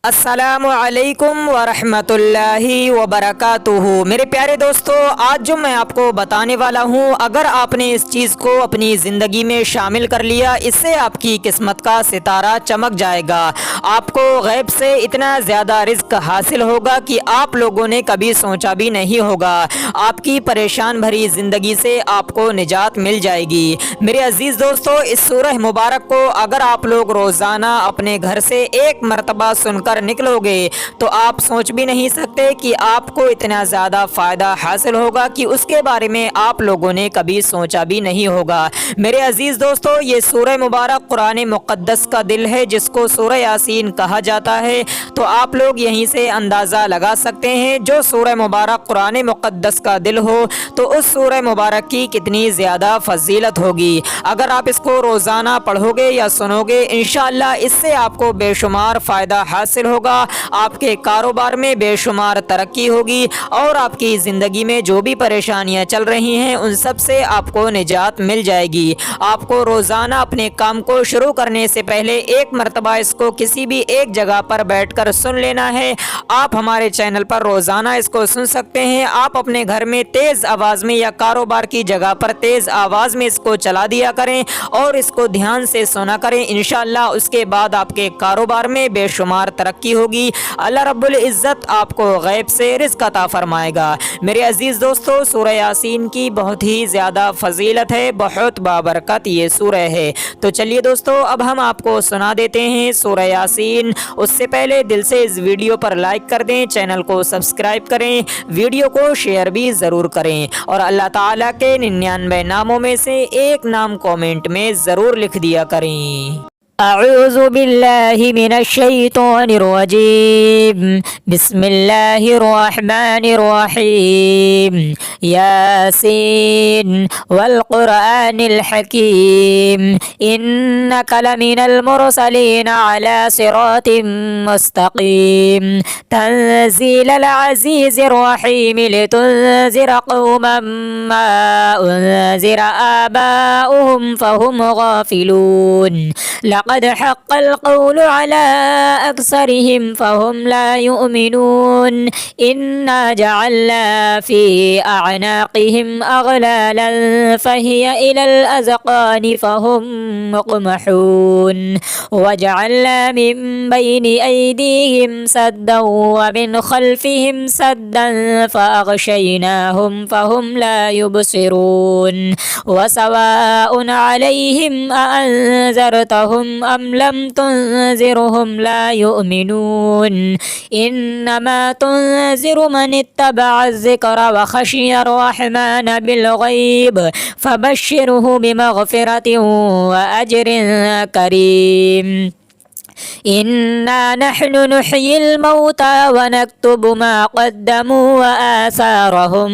अस्सलामु अलैकुम वरहमतुल्लाहि वबरकातुहू। मेरे प्यारे दोस्तों, आज जो मैं आपको बताने वाला हूँ, अगर आपने इस चीज़ को अपनी ज़िंदगी में शामिल कर लिया, इससे आपकी किस्मत का सितारा चमक जाएगा। आपको गैब से इतना ज़्यादा रिज़्क हासिल होगा कि आप लोगों ने कभी सोचा भी नहीं होगा। आपकी परेशान भरी ज़िंदगी से आपको निजात मिल जाएगी। मेरे अज़ीज़ दोस्तों, इस सूरह मुबारक को अगर आप लोग रोज़ाना अपने घर से एक मरतबा सुनकर निकलोगे तो आप सोच भी नहीं सकते कि आपको इतना ज़्यादा फ़ायदा हासिल होगा कि उसके बारे में आप लोगों ने कभी सोचा भी नहीं होगा। मेरे अजीज़ दोस्तों, ये सूरह मुबारक कुरान मुक़द्दस का दिल है, जिसको सूरह यासीन कहा जाता है। तो आप लोग यहीं से अंदाज़ा लगा सकते हैं, जो सूरह मुबारक कुरान मुक़द्दस का दिल हो तो उस सूरह मुबारक की कितनी ज़्यादा फजीलत होगी। अगर आप इसको रोज़ाना पढ़ोगे या सुनोगे, इंशाअल्लाह इससे आपको बेशुमार फ़ायदा हासिल होगा। आपके कारोबार में बेशुमार तरक्की होगी और आपकी ज़िंदगी में जो भी परेशानियां चल रही हैं उन सब से आपको निजात मिल जाएगी। आपको रोज़ाना अपने काम को शुरू करने से पहले एक मरतबा इसको किसी भी एक जगह पर बैठकर सुन लेना है। आप हमारे चैनल पर रोज़ाना इसको सुन सकते हैं। आप अपने घर में तेज़ आवाज़ में या कारोबार की जगह पर तेज़ आवाज़ में इसको चला दिया करें और इसको ध्यान से सुना करें। इंशाअल्लाह उसके बाद आपके कारोबार में बेशुमार तरक्की होगी। अल्लाह रब्बुल इज़्ज़त आपको गैब से रिज़्क अता फरमाएगा। मेरे अजीज़ दोस्तों, सूरह यासीन की बहुत ही ज़्यादा फजीलत है, बहुत बाबरकत ये सूरह है। तो चलिए दोस्तों, अब हम आपको सुना देते हैं सूरह यासीन। उससे पहले दिल से इस वीडियो पर लाइक कर दें, चैनल को सब्सक्राइब करें, वीडियो को शेयर भी ज़रूर करें और अल्लाह ताला के 99 नामों में से एक नाम कमेंट में ज़रूर लिख दिया करें। अऊज़ु बिल्लाहि मिनश शैतानिर रजीम। बिस्मिल्लाहिर रहमानिर रहीम। यासीन वल कुरआनिल हकीम। इन्नका लमिनल मुरसलीन अला सिरातिम मुस्तकीम। तंज़ीलल अज़ीज़िर रहीम लितुनज़िरा क़ौमन मा उनज़िरा आबाउहुम फहुम गाफ़िलून। लक़द हक़्क़ल क़ौलु अला अक्सरिहिम फ़हुम ला युमिनून। इन्ना जअलना फ़ी अअनाक़िहिम अग़लालन फ़हिय इलल अज़क़ानि फ़हुम मुक़महून। वजअलना मिन बैनि अयदीहिम सद्दन व मिन ख़ल्फ़िहिम सद्दन फ़अग़शयनाहुम फ़हुम ला युबसिरून। वसवाउन अलैहिम अअन्ज़रतहुम अम लम तुनज़िरहुम ला युमिनून। इन्नमा तुनज़िरु मन इत्तबअ ज़िक्र व ख़शिय अर्रहमान बिलग़ैब फ़बश्शिरहु बिमग़फ़िरतिन व अज्रिन करीम। इन्ना नहनु नुह्यिल मौता व नक्तुबु मा क़द्दमू व आसारहुम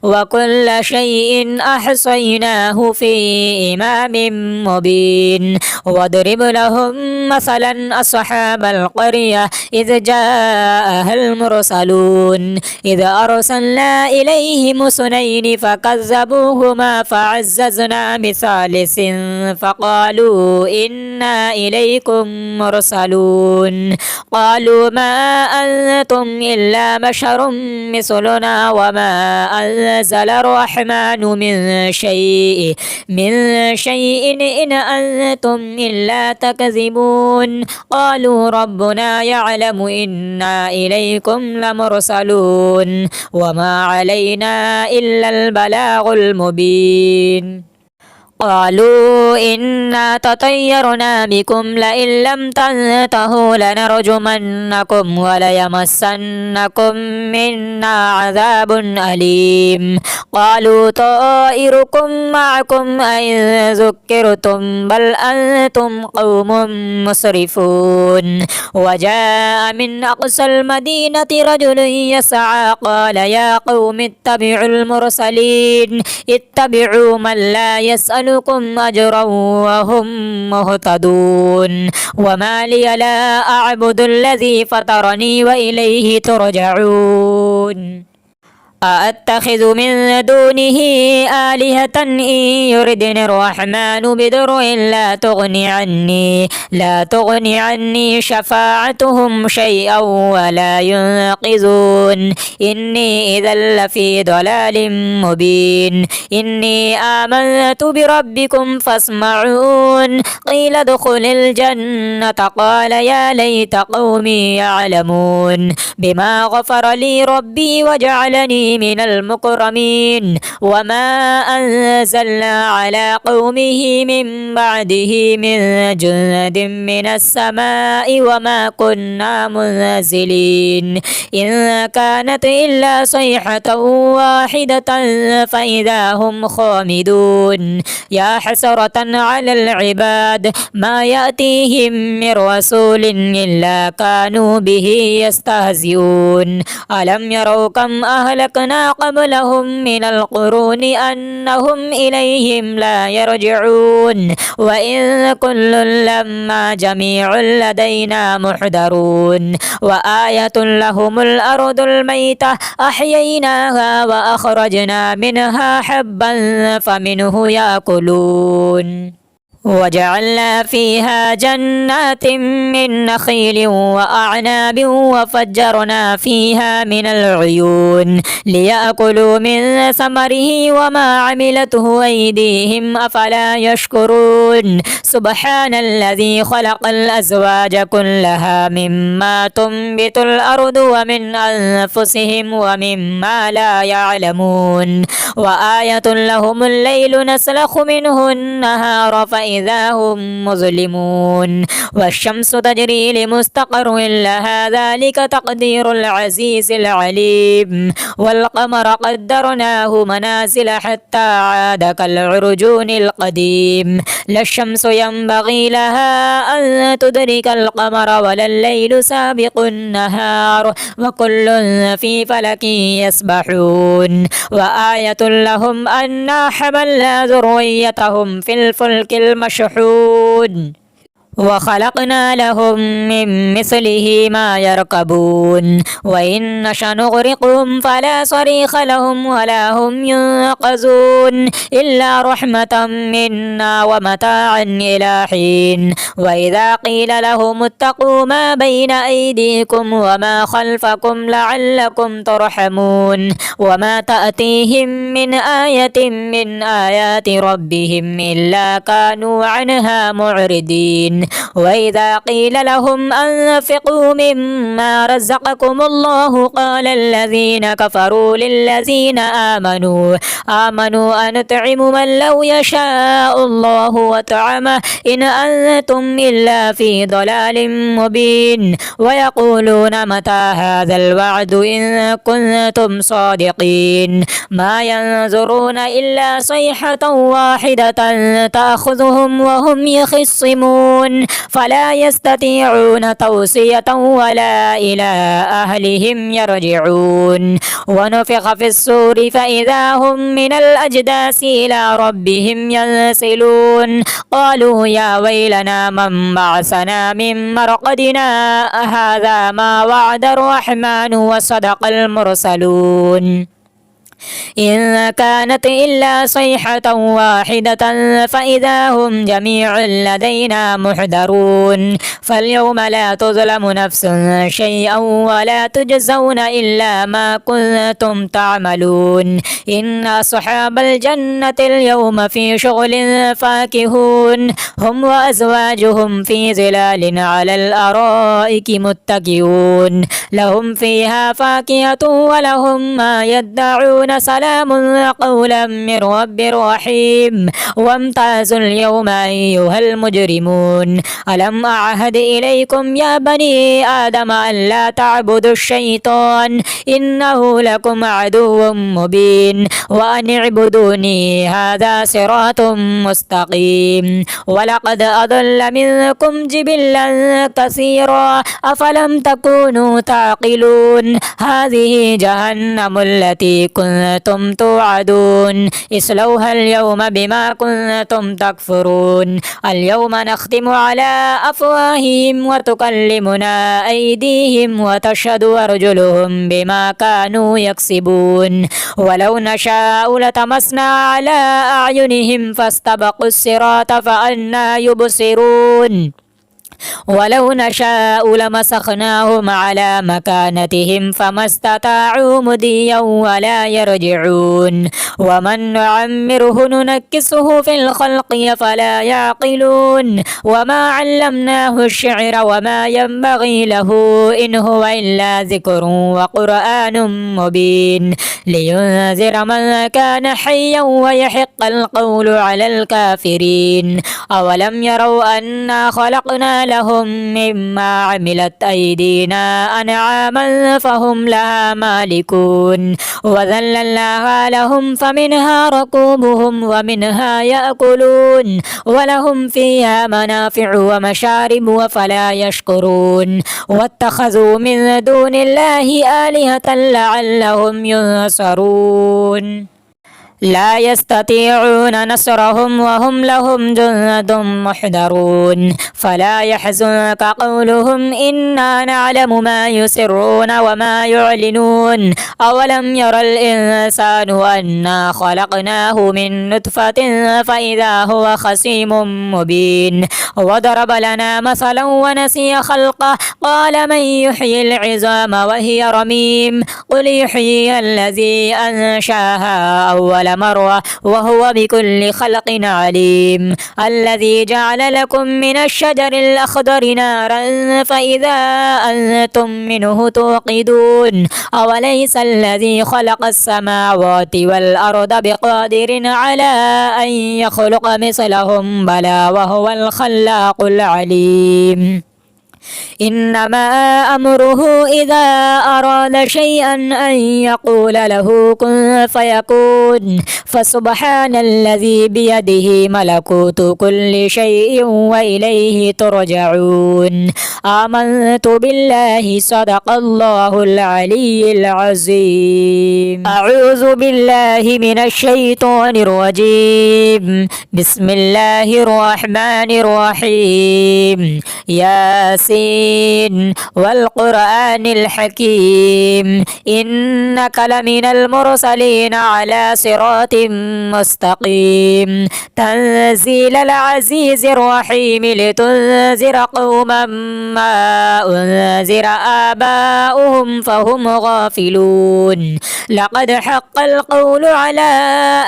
व कुल्ल शैइन अहसैनाहु फ़ी इमामिन मुबीन। वद्रिब लहुम मसलन अस्हाबल क़र्यह इज़ जाअहल मुरसलून। इज़ अरसलना इलैहिम स्नैनि फ़कज़्ज़बूहुमा फ़अज़्ज़ज़ना बिसालिसिन फ़क़ालू इन्ना इलैकुम मुरसलून। क़ालू मा अंतुम इल्ला बशरुम मिस्लुना व मा अंज़ल अर्रहमानु मिन शैइन इन अंतुम इल्ला तकज़िबून। क़ालू रब्बुना यअलमु इन्ना इलैकुम लमुरसलून व मा अलैना इल्लल बलागुल मुबीन। क़ालू इन्ना ततय्यरना बिकुम लइन लम तंतहू लनरजुमन्नकुम व लयमस्सन्नकुम मिन्ना अज़ाबुन अलीम। क़ालू ताइरुकुम मअकुम अइन ज़ुक्किरतुम बल अंतुम क़ौमुम मुस्रिफून। वजाअ मिन अक़सल मदीनति रजुलुन यसअ क़ाल या क़ौमि इत्तबिउल मुरसलीन। इत्तबिउ मन ला यसअलुकुम अजरन व हुम मुहतदून। वमा लिय ला अअबुदुल्लज़ी फ़तरनी व इलैहि तुरजऊन। أأتخذ من دونه آلهة إن يردني الرحمن بضر لا تغني عني شفاعتهم شيئا ولا ينقذون إني إذا لفي ضلال مبين إني آمنت بربكم فاسمعون قيل ادخل الجنة قال يا ليت قومي يعلمون بما غفر لي ربي وجعلني من المكرمين وما أنزلنا على قومه من بعده من جند من السماء وما كنا منزلين إن كانت إلا صيحة واحدة فإذا هم خامدون يا حسرة على العباد ما يأتيهم من رسول إلا كانوا به يستهزئون ألم يروا كم أهلكنا قبلهم من القرون أنهم إليهم لا يرجعون وإن كل لما جميع لدينا محضرون وآية لهم الأرض الميتة أحييناها وأخرجنا منها حبا فمنه يأكلون وجعلنا فيها جنات من نخيل وأعناب وفجرنا فيها من العيون ليأكلوا من ثمره وما عملته أيديهم أفلا يشكرون سبحان الذي خلق الأزواج كلها مما تنبت الأرض ومن أنفسهم ومما لا يعلمون وآية لهم الليل نسلخ منه النهار فإذا هم مظلمون والشمس تجري لمستقر لها ذلك تقدير العزيز العليم والقمر قدرناه منازل حتى عاد كالعرجون القديم لا الشمس ينبغي لها أن تدرك القمر ولا الليل سابق النهار وكل في فلك يسبحون وآية لهم أنا حملنا ذريتهم في الفلك المشحون وخلقنا لهم من مثله ما يركبون وإن نشأ نغرقهم فلا صريخ لهم ولا هم ينقذون إلا رحمة منا ومتاعا إلى حين وإذا قيل لهم اتقوا ما بين أيديكم وما خلفكم لعلكم ترحمون وما تأتيهم من آية من آيات ربهم إلا كانوا عنها معرضين وإذا قيل لهم أنفقوا مما رزقكم الله قال الذين كفروا للذين آمنوا أنطعم من لو يشاء الله وطعمه إن أنتم إلا في ضلال مبين ويقولون متى هذا الوعد إن كنتم صادقين ما ينظرون إلا صيحة واحدة تأخذهم وهم يخصمون فلا يستطيعون توصية ولا إلى أهلهم يرجعون ونفخ في الصور فإذا هم من الأجداث إلى ربهم ينسلون قالوا يا ويلنا من بعثنا من مرقدنا هذا ما وعد الرحمن وصدق المرسلون إن كانت إلا صيحة واحدة فإذا هم جميع لدينا محضرون فاليوم لا تظلم نفس شيئا ولا تجزون إلا ما كنتم تعملون إن أصحاب الجنة اليوم في شغل فاكهون هم وأزواجهم في ظلال على الأرائك متكئون لهم فيها فاكهة ولهم ما يدعون سلام قولا من رب رحيم وامتازوا اليوم أيها المجرمون ألم أعهد إليكم يا بني آدم أن لا تعبدوا الشيطان إنه لكم عدو مبين وأن اعبدوني هذا صراط مستقيم ولقد أضل منكم جبلا كثيرا أفلم تكونوا تعقلون هذه جهنم التي كنتم كنتم توعدون اصلوها اليوم بما كنتم تكفرون اليوم نختم على أفواههم وتكلمنا أيديهم وتشهد أرجلهم بما كانوا يكسبون ولو نشاء لطمسنا على أعينهم فاستبقوا الصراط فأنى يبصرون ولو نشاء لمسخناهم على مكانتهم فما استطاعوا مضيا ولا يرجعون ومن نعمره ننكسه في الخلق فلا يعقلون وما علمناه الشعر وما ينبغي له إن هو إلا ذكر وقرآن مبين لينذر من كان حيا ويحق القول على الكافرين أولم يروا أنا خلقنا لهم مما عملت أيدينا أنعاما فهم لها مالكون وذللناها لهم فمنها ركوبهم ومنها يأكلون ولهم فيها منافع ومشارب وفلا يشكرون واتخذوا من دون الله آلهة لعلهم ينصرون لا يستطيعون نصرهم وهم لهم جند محضرون فلا يحزنك قولهم إنا نعلم ما يسرون وما يعلنون أولم ير الإنسان أنا خلقناه من نطفة فإذا هو خصيم مبين وضرب لنا مثلا ونسي خلقه قال من يحيي العظام وهي رميم قل يحيي الذي أنشاها أول مرة وهو بكل خلق عليم الذي جعل لكم من الشجر الأخضر نارا فإذا أنتم منه توقدون أوليس الذي خلق السماوات والأرض بقادر على أن يخلق مثلهم بلى وهو الخلاق العليم إنما أمره إذا أراد شيئا أن يقول له كن فيكون فسبحان الذي بيده ملكوت كل شيء وإليه ترجعون آمنت بالله صدق الله العلي العظيم أعوذ بالله من الشيطان الرجيم بسم الله الرحمن الرحيم ياسين والقرآن الحكيم إنك لمن المرسلين على صراط مستقيم تنزيل العزيز الرحيم لتنذر قوما ما أنذر آباؤهم فهم غافلون لقد حق القول على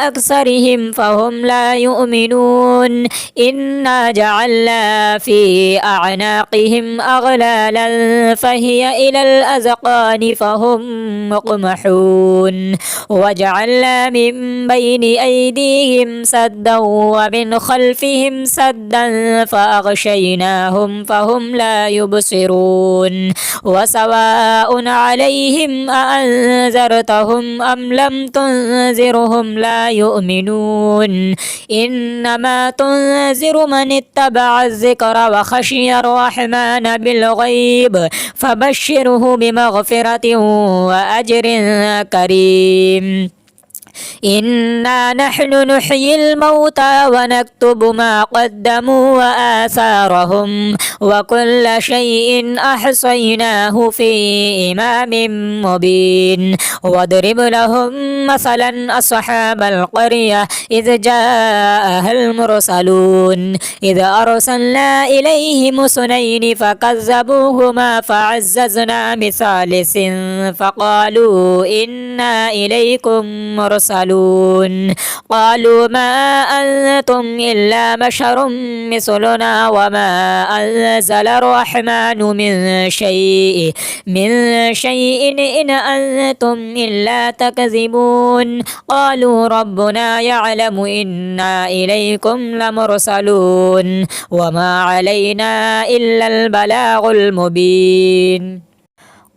أكثرهم فهم لا يؤمنون إنا جعلنا في أعناقهم أغلالا فهي إلى الأذقان فهم مقمحون وجعلنا من بين أيديهم سدا ومن خلفهم سدا فأغشيناهم فهم لا يبصرون وسواء عليهم أأنذرتهم أم لم تنذرهم لا يؤمنون إنما تنذر من اتبع الذكر وخشي الرحمن بالغيب فبشره بمغفرة وأجر كريم إنا نحن نحيي الموتى ونكتب ما قدموا وآثارهم وكل شيء أحصيناه في إمام مبين واضرب لهم مثلا أصحاب القرية إذ جاءها المرسلون إذ أرسلنا إليهم اثنين فكذبوهما فعززنا بثالث فقالوا إنا إليكم مرسلون قالوا ما أنتم إلا بشر مثلنا وما أنزل الرحمن من شيء إن أنتم إلا تكذبون قالوا ربنا يعلم إنا إليكم لمرسلون وما علينا إلا البلاغ المبين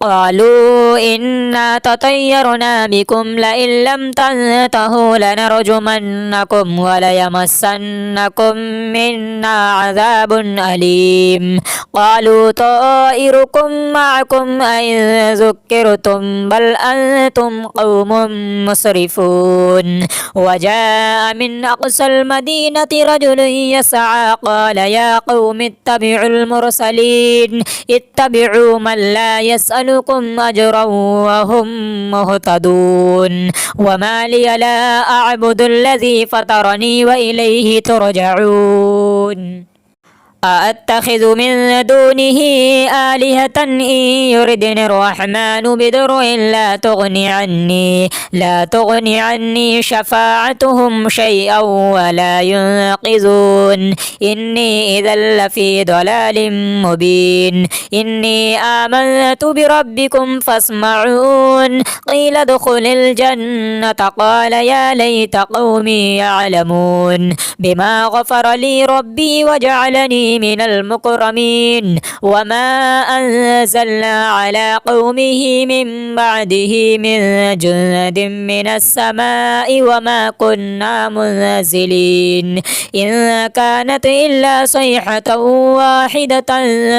قالوا إنا تطيرنا بكم لئن لم تنتهوا لنرجمنكم وليمسنكم منا عذاب أليم قالوا طائركم معكم أئن ذكرتم بل أنتم قوم مسرفون وجاء من أقصى المدينة رجل يسعى قال يا قوم اتبعوا المرسلين اتبعوا من لا يسألكم أجرا وهم مهتدون وما لي لا أعبد الذي فطرني وإليه ترجعون أأتخذ من دونه آلهة إن يردني الرحمن بضر لا تغني عني شفاعتهم شيئا ولا ينقذون إني إذا لفي ضلال مبين إني آمنت بربكم فاسمعون قيل ادخل الجنة قال يا ليت قومي يعلمون بما غفر لي ربي وجعلني من المكرمين وما أنزلنا على قومه من بعده من جند من السماء وما كنا منزلين إن كانت إلا صيحة واحدة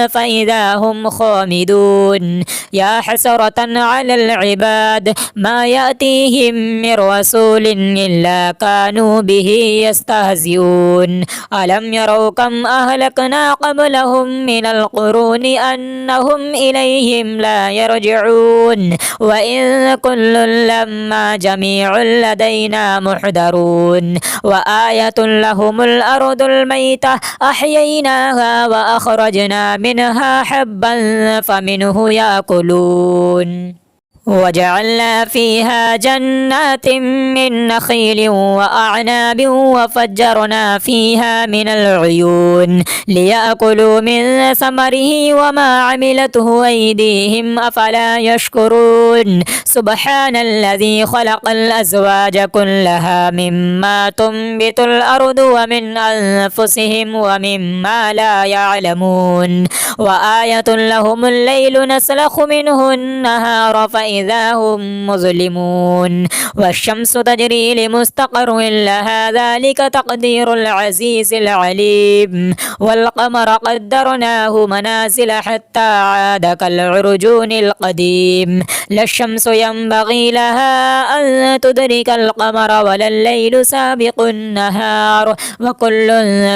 فإذا هم خامدون يا حسرة على العباد ما يأتيهم من رسول إلا كانوا به يستهزئون ألم يروا كم أهلكنا قبلهم من القرون أنهم إليهم لا يرجعون وإن كل لما جميع لدينا محضرون وآية لهم الأرض الميتة أحييناها وأخرجنا منها حبا فمنه يأكلون وجعلنا فيها جنات من نخيل وأعناب وفجرنا فيها من العيون ليأكلوا من ثمره وما عملته أيديهم أفلا يشكرون سبحان الذي خلق الأزواج كلها مما تنبت الأرض ومن أنفسهم ومما لا يعلمون وآية لهم الليل نسلخ منه النهار فإذا هم مظلمون والشمس تجري لمستقر لها ذلك تقدير العزيز العليم والقمر قدرناه منازل حتى عاد كالعرجون القديم لا الشمس ينبغي لها أن تدرك القمر ولا الليل سابق النهار وكل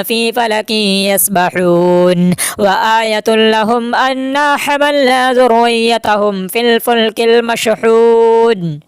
في فلك يسبحون وآية لهم أنا حملنا ذريتهم في الفلك المشحون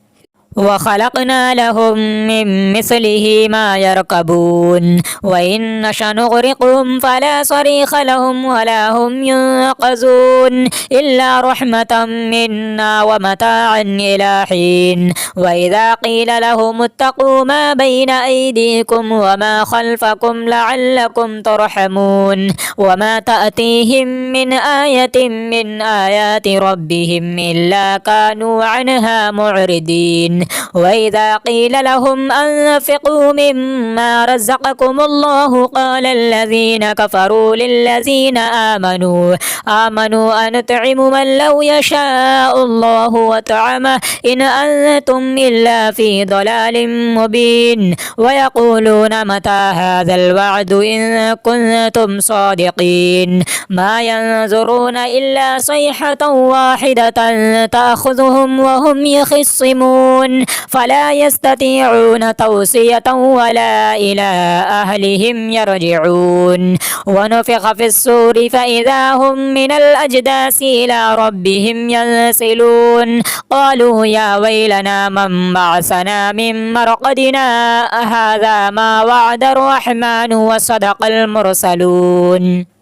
وخلقنا لهم من مثله ما يركبون وإن نشأ نغرقهم فلا صريخ لهم ولا هم ينقذون إلا رحمة منا ومتاعا إلى حين وإذا قيل لهم اتقوا ما بين أيديكم وما خلفكم لعلكم ترحمون وما تأتيهم من آية من آيات ربهم إلا كانوا عنها معرضين وإذا قيل لهم أنفقوا مما رزقكم الله قال الذين كفروا للذين آمنوا أنطعم من لو يشاء الله وطعمه إن أنتم إلا في ضلال مبين ويقولون متى هذا الوعد إن كنتم صادقين ما ينظرون إلا صيحة واحدة تأخذهم وهم يخصمون فلا يستطيعون توصية ولا إلى أهلهم يرجعون ونفخ في الصور فإذا هم من الأجداث إلى ربهم ينسلون قالوا يا ويلنا من بعثنا من مرقدنا هذا ما وعد الرحمن وصدق المرسلون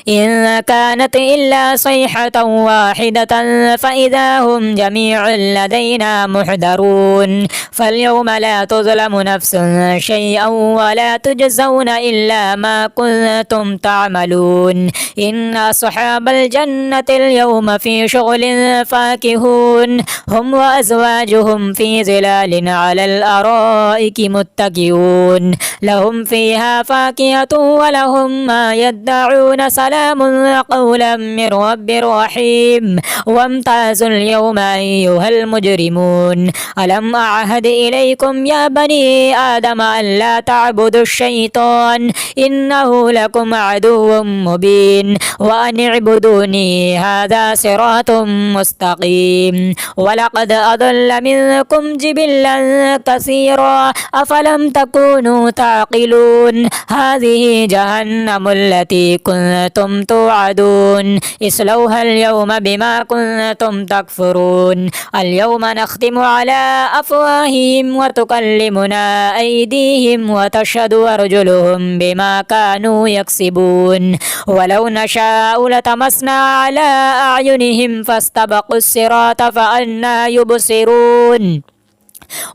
إن كانت إلا صيحة واحدة فإذا هم جميع لدينا محضرون فاليوم لا تظلم نفس شيئا ولا تجزون إلا ما كنتم تعملون إن أصحاب الجنة اليوم في شغل فاكهون هم وأزواجهم في ظلال على الأرائك متكئون لهم فيها فاكهة ولهم ما يدعون يقولون سلام قولا من رب رحيم وامتازوا اليوم أيها المجرمون ألم أعهد إليكم يا بني آدم ألا تعبدوا الشيطان إنه لكم عدو مبين وأن اعبدوني هذا صراط مستقيم ولقد أضل منكم جبلا كثيرا أفلم تكونوا تعقلون هذه جهنم التي كنتم توعدون اصلوها اليوم بما كنتم تكفرون اليوم نختم على أفواههم وتكلمنا أيديهم وتشهد أرجلهم بما كانوا يكسبون ولو نشاء لتمسنا على أعينهم فاستبقوا الصراط فأنى يبصرون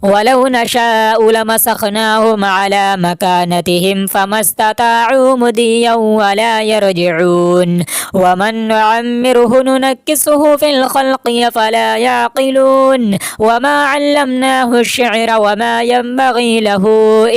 ولو نشاء لمسخناهم على مكانتهم فما استطاعوا مضيا ولا يرجعون ومن نعمره ننكسه في الخلق فلا يعقلون وما علمناه الشعر وما ينبغي له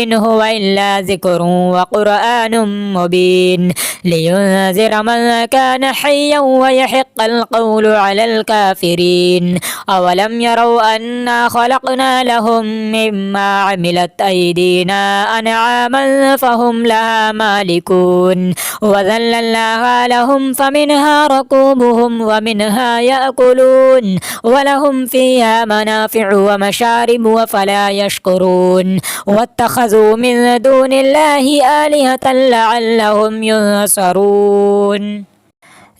إن هو إلا ذكر وقرآن مبين لينذر من كان حيا ويحق القول على الكافرين أولم يروا أنا خلقنا لهم مما عملت أيدينا أنعاما فهم لها مالكون وذللناها لهم فمنها ركوبهم ومنها يأكلون ولهم فيها منافع ومشارب وفلا يشكرون واتخذوا من دون الله آلهة لعلهم ينصرون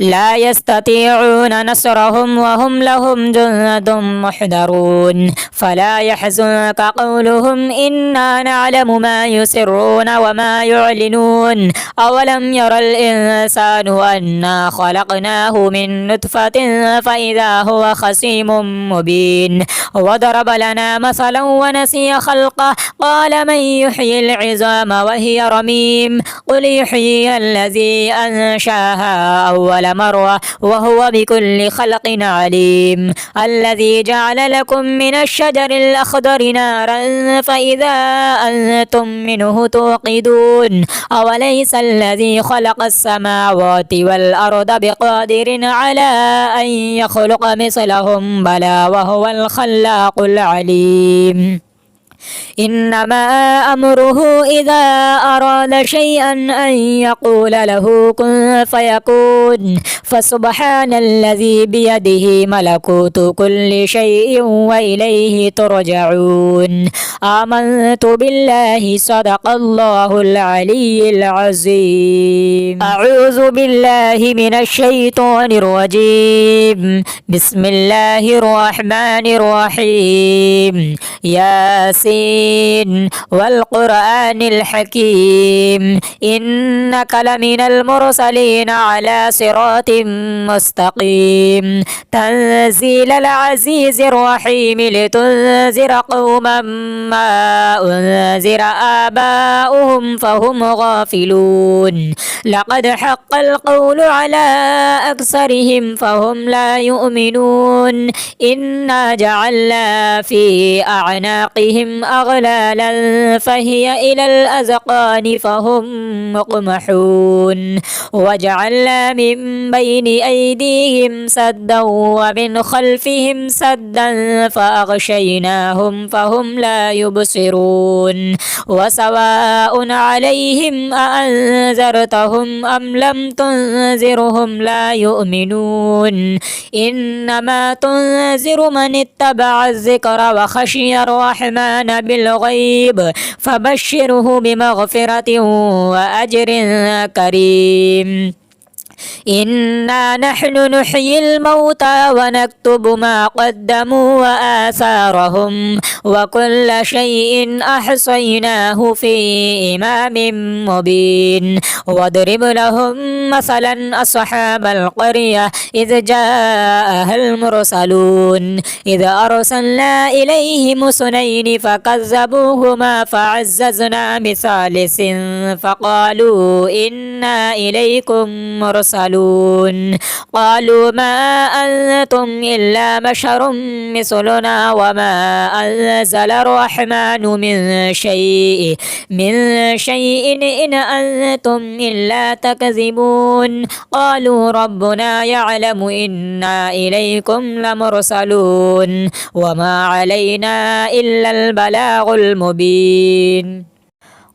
لا يستطيعون نصرهم وهم لهم جند محضرون فلا يحزنك قولهم إنا نعلم ما يسرون وما يعلنون أولم ير الإنسان أنا خلقناه من نطفة فإذا هو خصيم مبين وضرب لنا مثلا ونسي خلقه قال من يحيي العظام وهي رميم قل يحيي الذي أنشاها أول مرة وهو بكل خلق عليم الذي جعل لكم من الشجر الأخضر نارا فإذا أنتم منه توقدون أوليس الذي خلق السماوات والأرض بقادر على أن يخلق مثلهم بلى وهو الخلاق العليم إنما أمره إذا أراد شيئا أن يقول له كن فيكون فسبحان الذي بيده ملكوت كل شيء وإليه ترجعون آمنت بالله صدق الله العلي العظيم أعوذ بالله من الشيطان الرجيم بسم الله الرحمن الرحيم ياسين والقرآن الحكيم إنك لمن المرسلين على صراط مستقيم تنزيل العزيز الرحيم لتنذر قوما ما أنذر آباؤهم فهم غافلون لقد حق القول على أكثرهم فهم لا يؤمنون إنا جعلنا في أعناقهم أغلالا فهي إلى الأذقان فهم مقمحون وجعلنا من بين أيديهم سدا ومن خلفهم سدا فأغشيناهم فهم لا يبصرون وسواء عليهم أأنذرتهم أم لم تنذرهم لا يؤمنون إنما تنذر من اتبع الذكر وخشي الرحمن بالغيب فبشره بمغفرة وأجر كريم إنا نحن نحيي الموتى ونكتب ما قدموا وآثارهم وكل شيء أحصيناه في إمام مبين واضرب لهم مثلا أصحاب القرية إذ جاءها المرسلون إذ أرسلنا إليهم اثنين فكذبوهما فعززنا بثالث فقالوا إنا إليكم مرسلون المرسلون قالوا ما أنتم إلا بشر مثلنا وما أنزل الرحمن من شيء إن أنتم إلا تكذبون قالوا ربنا يعلم إنا إليكم لمرسلون وما علينا إلا البلاغ المبين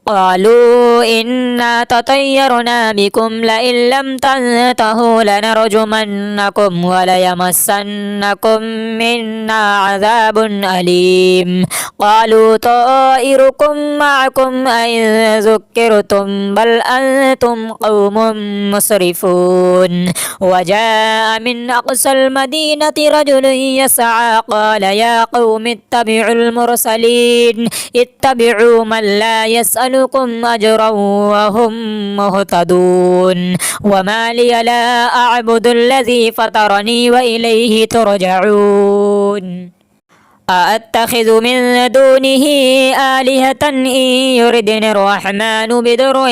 قالوا إنا تطيرنا بكم لئن لم تنتهوا لنرجمنكم وليمسنكم منا عذاب أليم قالوا طائركم معكم أئن ذكرتم بل أنتم قوم مسرفون وجاء من أقصى المدينة رجل يسعى قال يا قوم اتبعوا المرسلين اتبعوا من لا يسألكم أجرا وهم مهتدون وما لي لا أعبد الذي فطرني وإليه ترجعون أأتخذ من دونه آلهة إن يردني الرحمن بضر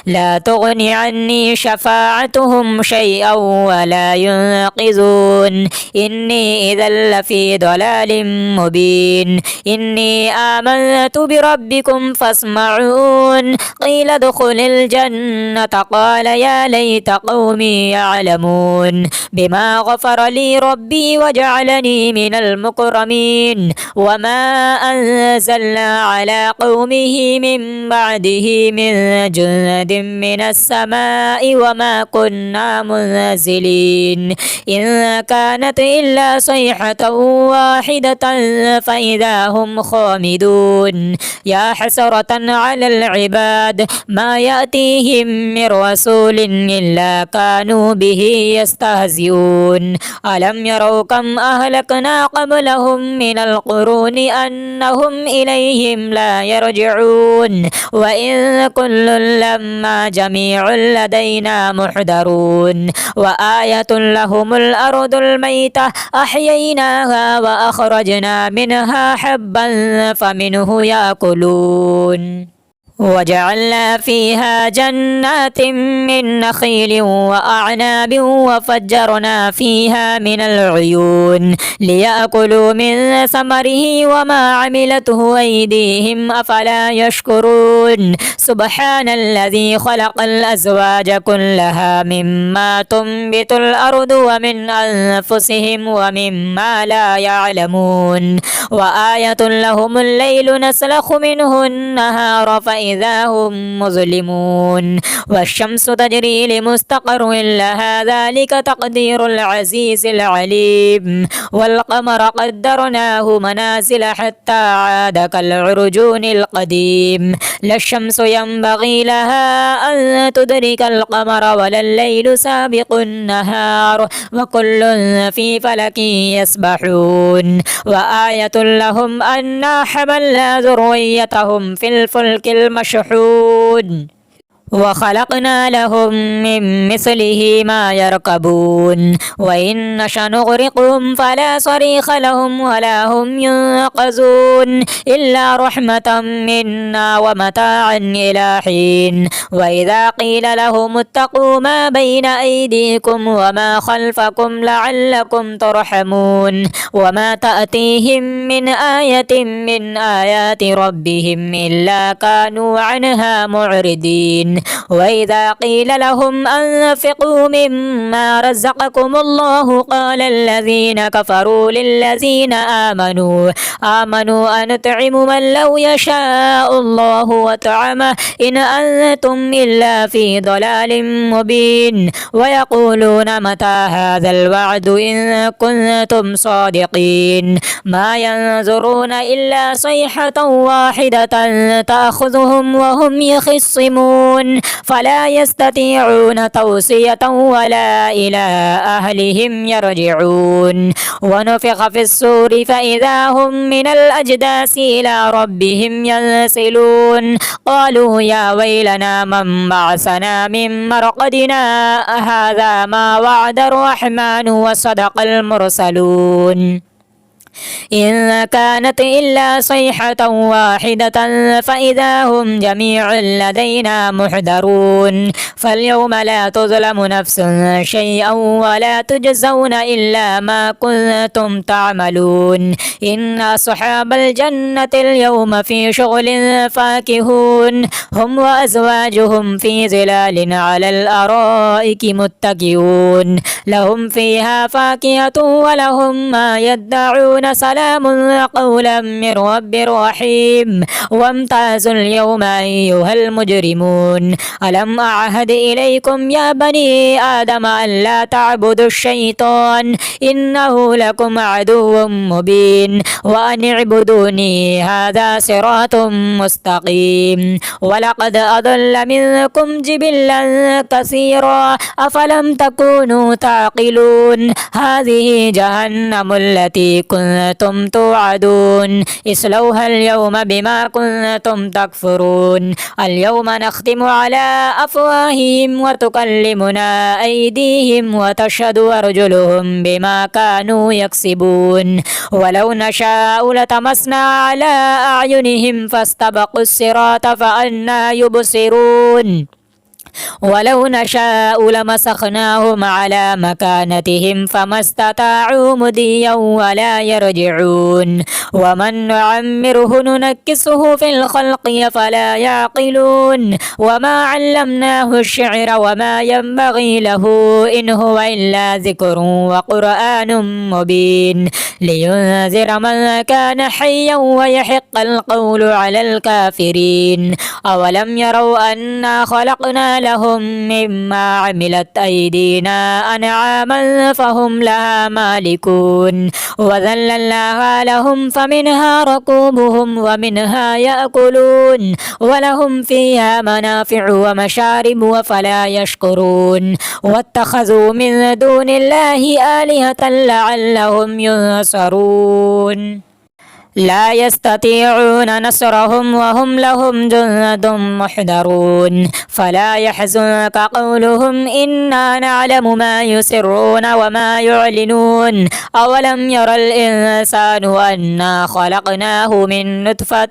لا تغني عني شفاعتهم شيئا ولا ينقذون إني إذا لفي ضلال مبين إني آمنت بربكم فاسمعون قيل ادخل الجنة قال يا ليت قومي يعلمون بما غفر لي ربي وجعلني من المكرمين وما أنزلنا على قومه من بعده من جند من السماء وما كنا منزلين إن كانت إلا صيحة واحدة فإذا هم خامدون يا حسرة على العباد ما يأتيهم من رسول إلا كانوا به يستهزئون ألم يروا كم أهلكنا قبلهم من القرون أنهم إليهم لا يرجعون وإن كل لما جميع لدينا محضرون وآية لهم الأرض الميتة أحييناها وأخرجنا منها حبا فمنه يأكلون وجعلنا فيها جنات من نخيل وأعناب وفجرنا فيها من العيون ليأكلوا من ثمره وما عملته أيديهم أفلا يشكرون سبحان الذي خلق الأزواج كلها مما تنبت الأرض ومن أنفسهم ومما لا يعلمون وآية لهم الليل نسلخ منه النهار فإذا هم مظلمون والشمس تجري لمستقر لها ذلك تقدير العزيز العليم والقمر قدرناه منازل حتى عاد كالعرجون القديم لا الشمس ينبغي لها أن تدرك القمر ولا الليل سابق النهار وكل في فلك يسبحون وآية لهم أنا حملنا ذريتهم في الفلك المشحون وخلقنا لهم من مثله ما يركبون وإن نشأ نغرقهم فلا صريخ لهم ولا هم ينقذون إلا رحمة منا ومتاعا إلى حين وإذا قيل لهم اتقوا ما بين أيديكم وما خلفكم لعلكم ترحمون وما تأتيهم من آية من آيات ربهم إلا كانوا عنها معرضين وإذا قيل لهم أنفقوا مما رزقكم الله قال الذين كفروا للذين آمنوا أنطعم من لو يشاء الله وطعمه إن أنتم إلا في ضلال مبين ويقولون متى هذا الوعد إن كنتم صادقين ما ينظرون إلا صيحة واحدة تأخذهم وهم يخصمون فلا يستطيعون توصية ولا إلى أهلهم يرجعون ونفخ في الصور فإذا هم من الأجداث إلى ربهم ينسلون قالوا يا ويلنا من بعثنا من مرقدنا هذا ما وعد الرحمن وصدق المرسلون إن كانت إلا صيحة واحدة فإذا هم جميع لدينا محضرون فاليوم لا تظلم نفس شيئا ولا تجزون إلا ما كنتم تعملون إن أصحاب الجنة اليوم في شغل فاكهون هم وأزواجهم في ظلال على الأرائك متكئون لهم فيها فاكهة ولهم ما يدعون سلام قولا من رب رحيم وامتازوا اليوم أيها المجرمون ألم أعهد إليكم يا بني آدم أن لا تعبدوا الشيطان إنه لكم عدو مبين وأن اعبدوني هذا صراط مستقيم ولقد أضل منكم جبلا كثيرا أفلم تكونوا تعقلون هذه جهنم التي كنتم توعدون اصلوها اليوم بما كنتم تكفرون اليوم نختم على أفواههم وتكلمنا أيديهم وتشهد أرجلهم بما كانوا يكسبون ولو نشاء لطمسنا على أعينهم فاستبقوا الصراط فأنى يبصرون ولو نشاء لمسخناهم على مكانتهم فما استطاعوا مضيا ولا يرجعون ومن نعمره ننكسه في الخلق فلا يعقلون وما علمناه الشعر وما ينبغي له إن هو إلا ذكر وقرآن مبين لينذر من كان حيا ويحق القول على الكافرين أولم يروا أنا خلقنا لهم مما عملت أيدينا أنعاما فهم لها مالكون وذللناها لهم فمنها ركوبهم ومنها يأكلون ولهم فيها منافع ومشارب وفلا يشكرون واتخذوا من دون الله آلهة لعلهم ينصرون لا يستطيعون نصرهم وهم لهم جند محضرون فلا يحزنك قولهم إنا نعلم ما يسرون وما يعلنون أولم ير الإنسان أنا خلقناه من نطفة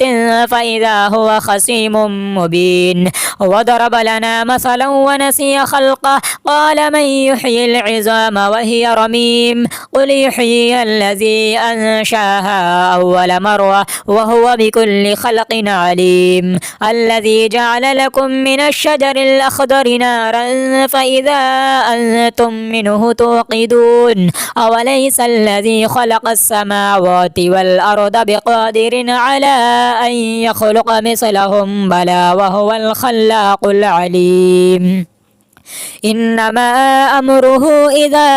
فإذا هو خصيم مبين وضرب لنا مثلا ونسي خلقه قال من يحيي العظام وهي رميم قل يحيي الذي أنشاها أول مرة وهو بكل خلق عليم الذي جعل لكم من الشجر الأخضر نارا فإذا أنتم منه توقدون أوليس الذي خلق السماوات والأرض بقادر على أن يخلق مثلهم بلى وهو الخلاق العليم إنما أمره إذا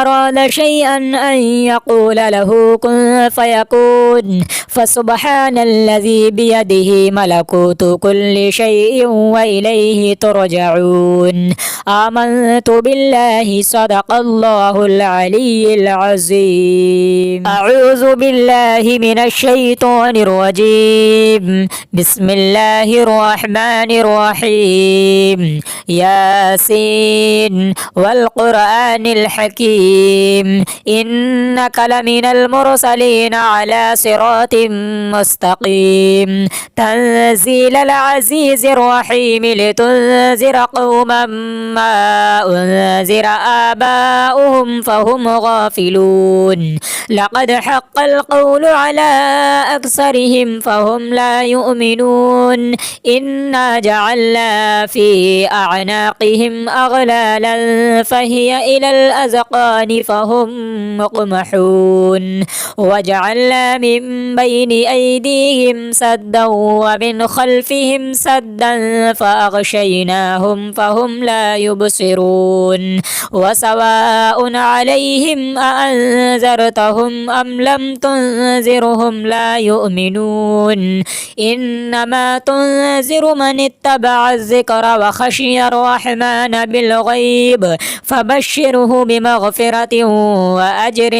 أراد شيئا أن يقول له كن فيكون فسبحان الذي بيده ملكوت كل شيء وإليه ترجعون آمنت بالله صدق الله العلي العظيم أعوذ بالله من الشيطان الرجيم بسم الله الرحمن الرحيم ياسين والقرآن الحكيم إنك لمن المرسلين على صراط مستقيم تنزيل العزيز الرحيم لتنذر قوما ما أنذر آباؤهم فهم غافلون لقد حق القول على أكثرهم فهم لا يؤمنون إنا جعلنا في أعناقهم أغلالا فهي إلى الأذقان فهم مقمحون وجعلنا من بين أيديهم سدا ومن خلفهم سدا فأغشيناهم فهم لا يبصرون وسواء عليهم أأنذرتهم أم لم تنذرهم لا يؤمنون إنما تنذر من اتبع الذكر وخشي الرحمن بالغيب فبشره بمغفرة وأجر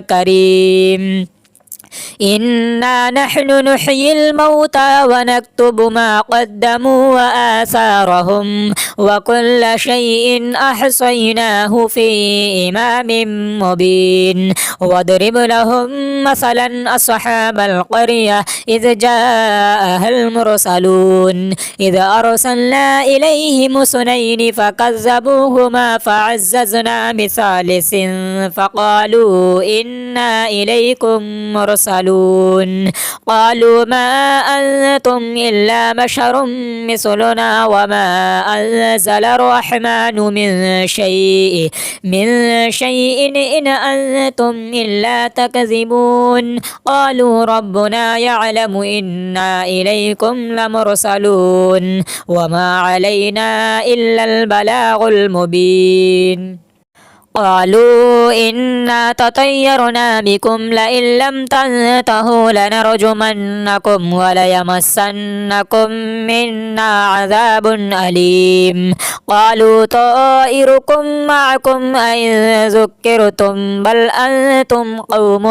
كريم إنا نحن نحيي الموتى ونكتب ما قدموا وآثارهم وكل شيء أحصيناه في إمام مبين واضرب لهم مثلا أصحاب القرية إذ جاءها المرسلون إذ أرسلنا إليهم اثنين فكذبوهما فعززنا بثالث فقالوا إنا إليكم مرسلون قالوا ما أنتم إلا بشر مثلنا وما أنزل الرحمن من شيء إن أنتم إلا تكذبون قالوا ربنا يعلم إنا إليكم لمرسلون وما علينا إلا البلاغ المبين قالوا إنا تطيرنا بكم لئن لم تنتهوا لنرجمنكم وليمسنكم منا عذاب أليم قالوا طائركم معكم أئن ذكرتم بل أنتم قوم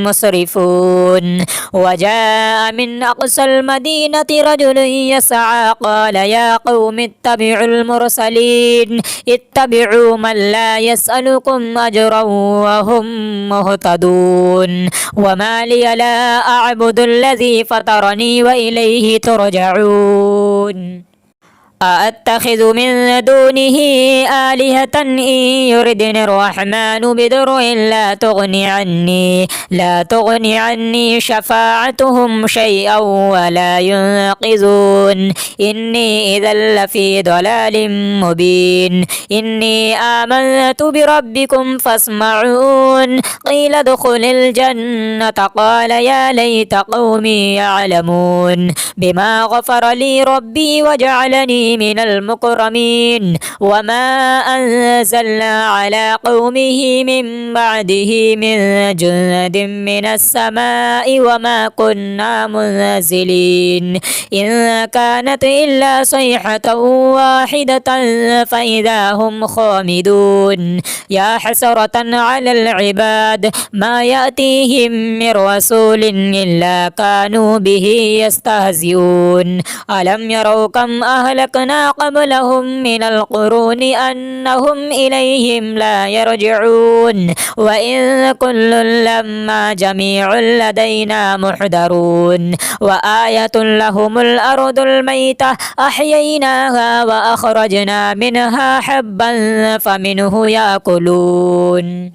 مسرفون وجاء من أقصى المدينة رجل يسعى قال يا قوم اتبعوا المرسلين اتبعوا من لا يسألكم أجرا وهم مهتدون وما لي لا أعبد الذي فطرني وإليه ترجعون أأتخذ من دونه آلهة إن يردني الرحمن بضر لا تغني عني شفاعتهم شيئا ولا ينقذون إني إذا لفي ضلال مبين إني آمنت بربكم فاسمعون قيل ادخل الجنة قال يا ليت قومي يعلمون بما غفر لي ربي وجعلني من المكرمين وما أنزلنا على قومه من بعده من جند من السماء وما كنا منزلين إن كانت إلا صيحة واحدة فإذا هم خامدون يا حسرة على العباد ما يأتيهم من رسول إلا كانوا به يستهزئون ألم يروا كم أهلكنا قبلهم من القرون أنهم إليهم لا يرجعون وإن كل لما جميع لدينا محضرون وآية لهم الأرض الميتة أحييناها وأخرجنا منها حبا فمنه يأكلون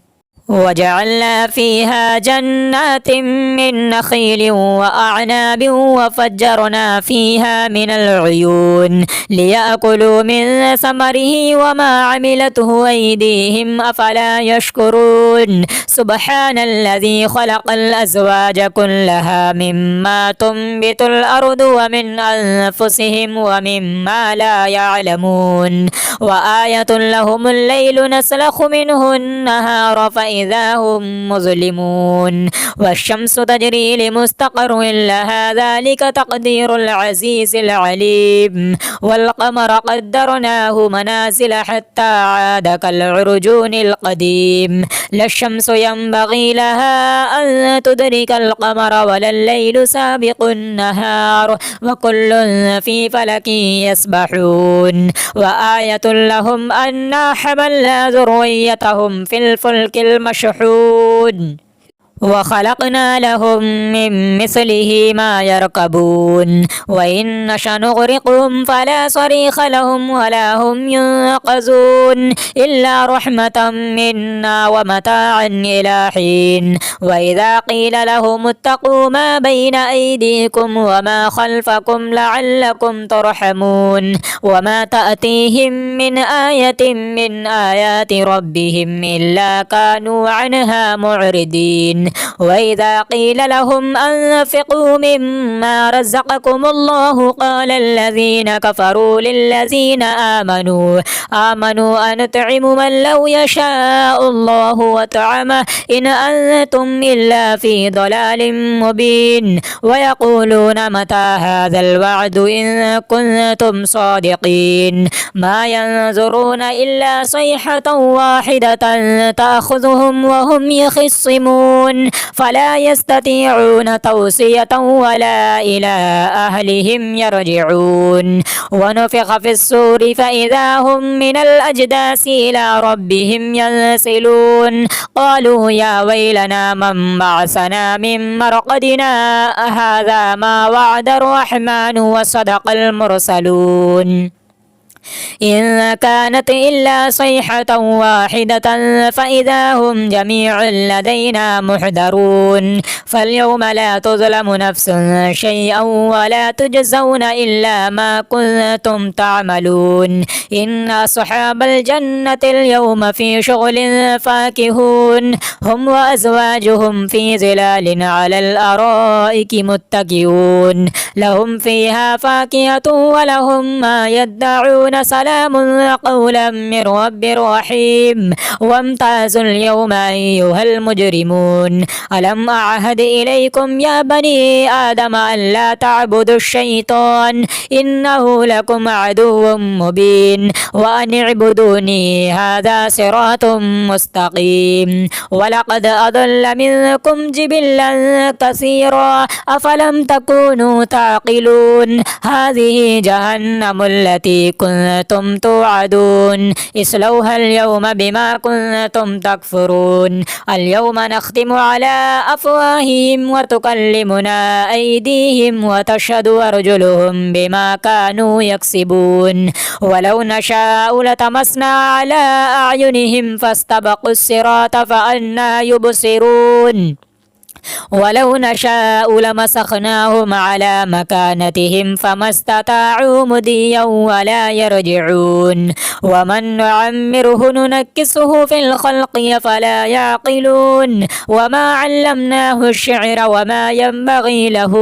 وجعلنا فيها جنات من نخيل وأعناب وفجرنا فيها من العيون ليأكلوا من ثمره وما عملته أيديهم أفلا يشكرون سبحان الذي خلق الأزواج كلها مما تنبت الأرض ومن أنفسهم ومما لا يعلمون وآية لهم الليل نسلخ منه النهار فإذا هم مظلمون والشمس تجري لمستقر لها ذلك تقدير العزيز العليم والقمر قدرناه منازل حتى عاد كالعرجون القديم لا الشمس ينبغي لها أن تدرك القمر ولا الليل سابق النهار وكل في فلك يسبحون وآية لهم أنا حملنا ذريتهم في الفلك المشحون وخلقنا لهم من مثله ما يركبون وإن نشأ نغرقهم فلا صريخ لهم ولا هم ينقذون إلا رحمة منا ومتاعا إلى حين وإذا قيل لهم اتقوا ما بين أيديكم وما خلفكم لعلكم ترحمون وما تأتيهم من آية من آيات ربهم إلا كانوا عنها معرضين وإذا قيل لهم أنفقوا مما رزقكم الله قال الذين كفروا للذين آمنوا أنطعم من لو يشاء الله وطعمه إن أنتم إلا في ضلال مبين ويقولون متى هذا الوعد إن كنتم صادقين ما ينظرون إلا صيحة واحدة تأخذهم وهم يخصمون ينصرون فلا يستطيعون توصية ولا إلى أهلهم يرجعون ونفخ في الصور فإذا هم من الأجداث إلى ربهم ينسلون قالوا يا ويلنا من بعثنا من مرقدنا هذا ما وعد الرحمن وصدق المرسلون إن كانت إلا صيحة واحدة فإذا هم جميع لدينا محضرون فاليوم لا تظلم نفس شيئا ولا تجزون إلا ما كنتم تعملون إن أصحاب الجنة اليوم في شغل فاكهون هم وأزواجهم في ظلال على الأرائك متكئون لهم فيها فاكهة ولهم ما يدعون سلام قولا من رب رحيم وامتازوا اليوم أيها المجرمون ألم أعهد إليكم يا بني آدم أن لا تعبدوا الشيطان إنه لكم عدو مبين وأن اعبدوني هذا صراط مستقيم ولقد أضل منكم جبلا كثيرا أفلم تكونوا تعقلون هذه جهنم التي كنتم توعدون اصلوها اليوم بما كنتم تكفرون اليوم نختم على أفواههم وتكلمنا أيديهم وتشهد أرجلهم بما كانوا يكسبون ولو نشاء لتمسنا على أعينهم فاستبقوا الصراط فأنى يبصرون ولو نشاء لمسخناهم على مكانتهم فما استطاعوا مضيا ولا يرجعون ومن نعمره ننكسه في الخلق فلا يعقلون وما علمناه الشعر وما ينبغي له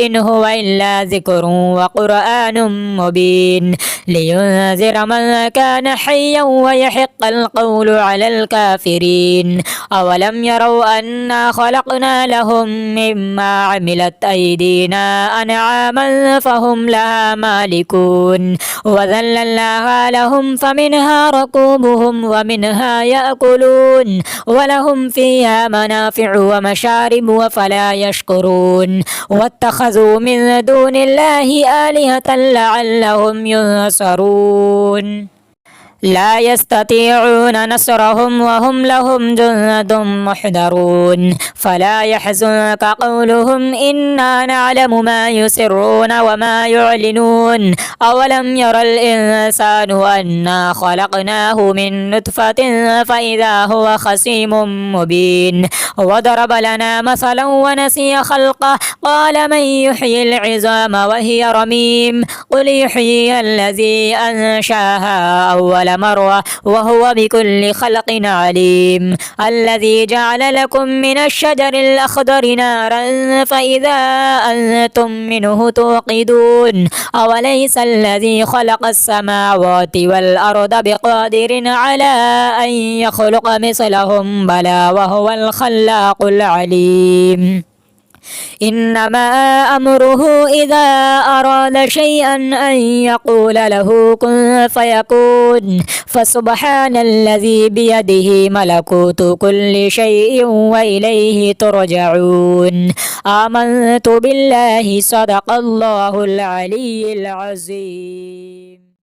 إن هو إلا ذكر وقرآن مبين لينذر من كان حيا ويحق القول على الكافرين أولم يروا أنا خلقنا لهم مما عملت أيدينا أنعاما فهم لها مالكون وذللناها لهم فمنها ركوبهم ومنها يأكلون ولهم فيها منافع ومشارب وفلا يشكرون واتخذوا من دون الله آلهة لعلهم ينصرون لا يستطيعون نصرهم وهم لهم جند محضرون فلا يحزنك قولهم إنا نعلم ما يسرون وما يعلنون أولم ير الإنسان أنا خلقناه من نطفة فإذا هو خصيم مبين وضرب لنا مثلا ونسي خلقه قال من يحيي العظام وهي رميم قل يحيي الذي أنشاها أول مرة وهو بكل خلق عليم الذي جعل لكم من الشجر الأخضر نارا فإذا أنتم منه توقدون أوليس الذي خلق السماوات والأرض بقادر على أن يخلق مثلهم بلى وهو الخلاق العليم إنما أمره إذا أراد شيئا أن يقول له كن فيكون فسبحان الذي بيده ملكوت كل شيء وإليه ترجعون آمنت بالله صدق الله العلي العظيم.